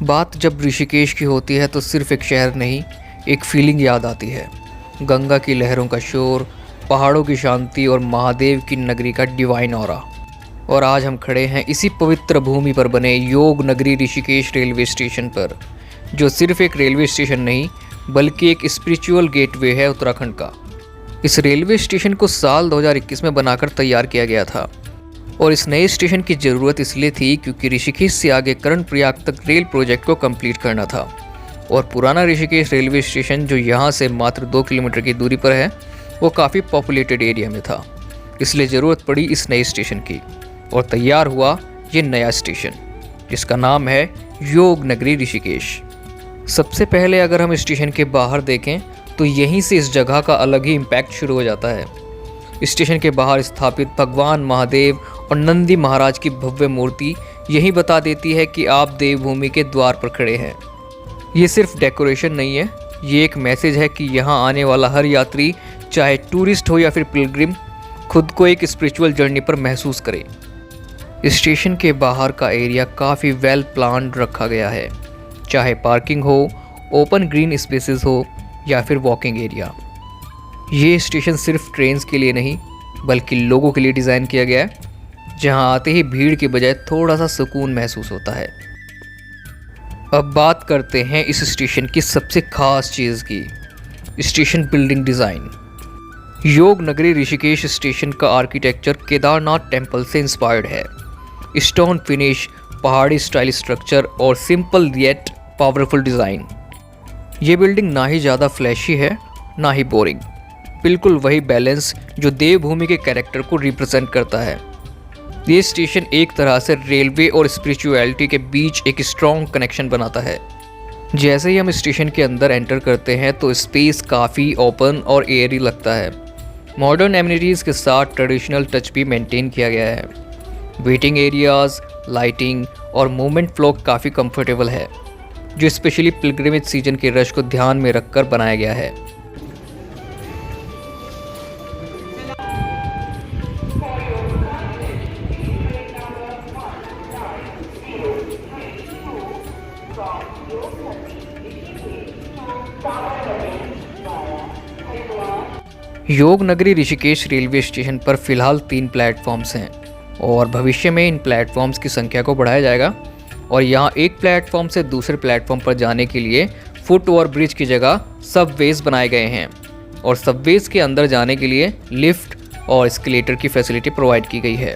बात जब ऋषिकेश की होती है तो सिर्फ एक शहर नहीं, एक फीलिंग याद आती है। गंगा की लहरों का शोर, पहाड़ों की शांति और महादेव की नगरी का डिवाइन ऑरा। और आज हम खड़े हैं इसी पवित्र भूमि पर बने योग नगरी ऋषिकेश रेलवे स्टेशन पर, जो सिर्फ एक रेलवे स्टेशन नहीं बल्कि एक स्पिरिचुअल गेटवे है उत्तराखंड का। इस रेलवे स्टेशन को साल 2021 में बनाकर तैयार किया गया था और इस नए स्टेशन की ज़रूरत इसलिए थी क्योंकि ऋषिकेश से आगे कर्णप्रयाग तक रेल प्रोजेक्ट को कंप्लीट करना था। और पुराना ऋषिकेश रेलवे स्टेशन जो यहाँ से मात्र 2 किलोमीटर की दूरी पर है, वो काफ़ी पॉपुलेटेड एरिया में था, इसलिए ज़रूरत पड़ी इस नए स्टेशन की और तैयार हुआ ये नया स्टेशन जिसका नाम है योग नगरी ऋषिकेश। सबसे पहले अगर हम स्टेशन के बाहर देखें तो यहीं से इस जगह का अलग ही इम्पैक्ट शुरू हो जाता है। स्टेशन के बाहर स्थापित भगवान महादेव और नंदी महाराज की भव्य मूर्ति यही बता देती है कि आप देवभूमि के द्वार पर खड़े हैं। ये सिर्फ डेकोरेशन नहीं है, ये एक मैसेज है कि यहाँ आने वाला हर यात्री, चाहे टूरिस्ट हो या फिर पिलग्रिम, खुद को एक स्पिरिचुअल जर्नी पर महसूस करे। स्टेशन के बाहर का एरिया काफ़ी वेल प्लान्ड रखा गया है, चाहे पार्किंग हो, ओपन ग्रीन स्पेसेस हो या फिर वॉकिंग एरिया। ये स्टेशन सिर्फ ट्रेन्स के लिए नहीं बल्कि लोगों के लिए डिज़ाइन किया गया है, जहां आते ही भीड़ के बजाय थोड़ा सा सुकून महसूस होता है। अब बात करते हैं इस स्टेशन की सबसे खास चीज़ की, स्टेशन बिल्डिंग डिज़ाइन। योग नगरी ऋषिकेश स्टेशन का आर्किटेक्चर केदारनाथ टेम्पल से इंस्पायर्ड है। स्टोन फिनिश, पहाड़ी स्टाइल स्ट्रक्चर और सिंपल येट पावरफुल डिज़ाइन। ये बिल्डिंग ना ही ज़्यादा फ्लैशी है ना ही बोरिंग, बिल्कुल वही बैलेंस जो देवभूमि के कैरेक्टर को रिप्रेजेंट करता है। ये स्टेशन एक तरह से रेलवे और स्पिरिचुअलिटी के बीच एक स्ट्रॉन्ग कनेक्शन बनाता है। जैसे ही हम स्टेशन के अंदर एंटर करते हैं तो स्पेस काफ़ी ओपन और एयरी लगता है। मॉडर्न एमिनिटीज़ के साथ ट्रेडिशनल टच भी मेंटेन किया गया है। वेटिंग एरियाज़, लाइटिंग और मूवमेंट फ्लो काफ़ी कंफर्टेबल है, जो स्पेशली पिलग्रिमेज सीजन के रश को ध्यान में रखकर बनाया गया है। योग नगरी ऋषिकेश रेलवे स्टेशन पर फिलहाल 3 प्लेटफॉर्म्स हैं और भविष्य में इन प्लेटफॉर्म्स की संख्या को बढ़ाया जाएगा। और यहाँ एक प्लेटफॉर्म से दूसरे प्लेटफॉर्म पर जाने के लिए फुट ओवर ब्रिज की जगह सबवेज बनाए गए हैं और सबवेज के अंदर जाने के लिए लिफ्ट और एस्केलेटर की फैसिलिटी प्रोवाइड की गई है।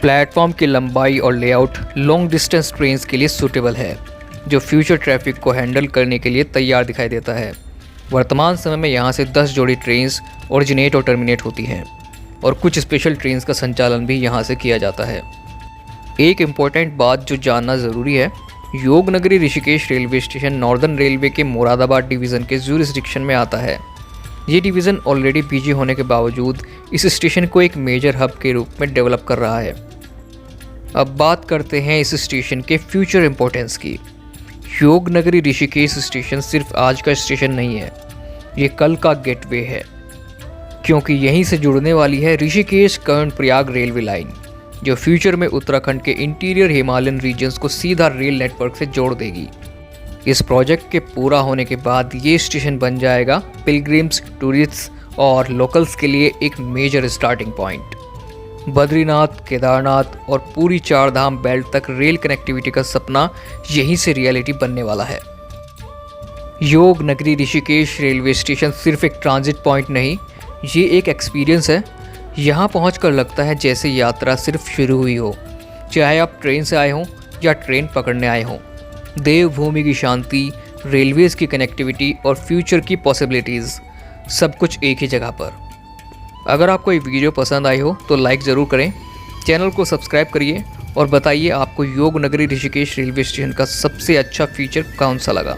प्लेटफॉर्म की लंबाई और लेआउट लॉन्ग डिस्टेंस ट्रेन्स के लिए सूटेबल है, जो फ्यूचर ट्रैफिक को हैंडल करने के लिए तैयार दिखाई देता है। वर्तमान समय में यहाँ से 10 जोड़ी ट्रेन्स ओरिजिनेट और टर्मिनेट होती हैं और कुछ स्पेशल ट्रेन्स का संचालन भी यहाँ से किया जाता है। एक इम्पॉर्टेंट बात जो जानना ज़रूरी है, योग नगरी Rishikesh railway station northern railway के मुरादाबाद डिवीज़न के ज्यूरिसडिक्शन में आता है। ये डिवीज़न ऑलरेडी बिजी होने के बावजूद इस स्टेशन को एक मेजर हब के रूप में डेवलप कर रहा है। अब बात करते हैं इस स्टेशन के फ्यूचर इम्पोर्टेंस की। योग नगरी ऋषिकेश स्टेशन सिर्फ आज का स्टेशन नहीं है, ये कल का गेटवे है, क्योंकि यहीं से जुड़ने वाली है ऋषिकेश कर्णप्रयाग रेलवे लाइन, जो फ्यूचर में उत्तराखंड के इंटीरियर हिमालयन रीजन्स को सीधा रेल नेटवर्क से जोड़ देगी। इस प्रोजेक्ट के पूरा होने के बाद ये स्टेशन बन जाएगा पिलग्रिम्स, टूरिस्ट्स और लोकल्स के लिए एक major starting point. Badrinath, Kedarnath और पूरी 4 धाम बेल्ट तक रेल कनेक्टिविटी का सपना यहीं से रियलिटी बनने वाला है। योग नगरी ऋषिकेश रेलवे स्टेशन सिर्फ एक ट्रांजिट पॉइंट नहीं, ये एक एक्सपीरियंस है। यहाँ पहुंचकर लगता है जैसे यात्रा सिर्फ शुरू हुई हो, चाहे आप ट्रेन से आए हों या ट्रेन पकड़ने आए हों। देवभूमि की शांति, रेलवेज़ की कनेक्टिविटी और फ्यूचर की पॉसिबिलिटीज़, सब कुछ एक ही जगह पर। अगर आपको ये वीडियो पसंद आई हो तो लाइक ज़रूर करें, चैनल को सब्सक्राइब करिए और बताइए आपको योग नगरी ऋषिकेश रेलवे स्टेशन का सबसे अच्छा फीचर कौन सा लगा।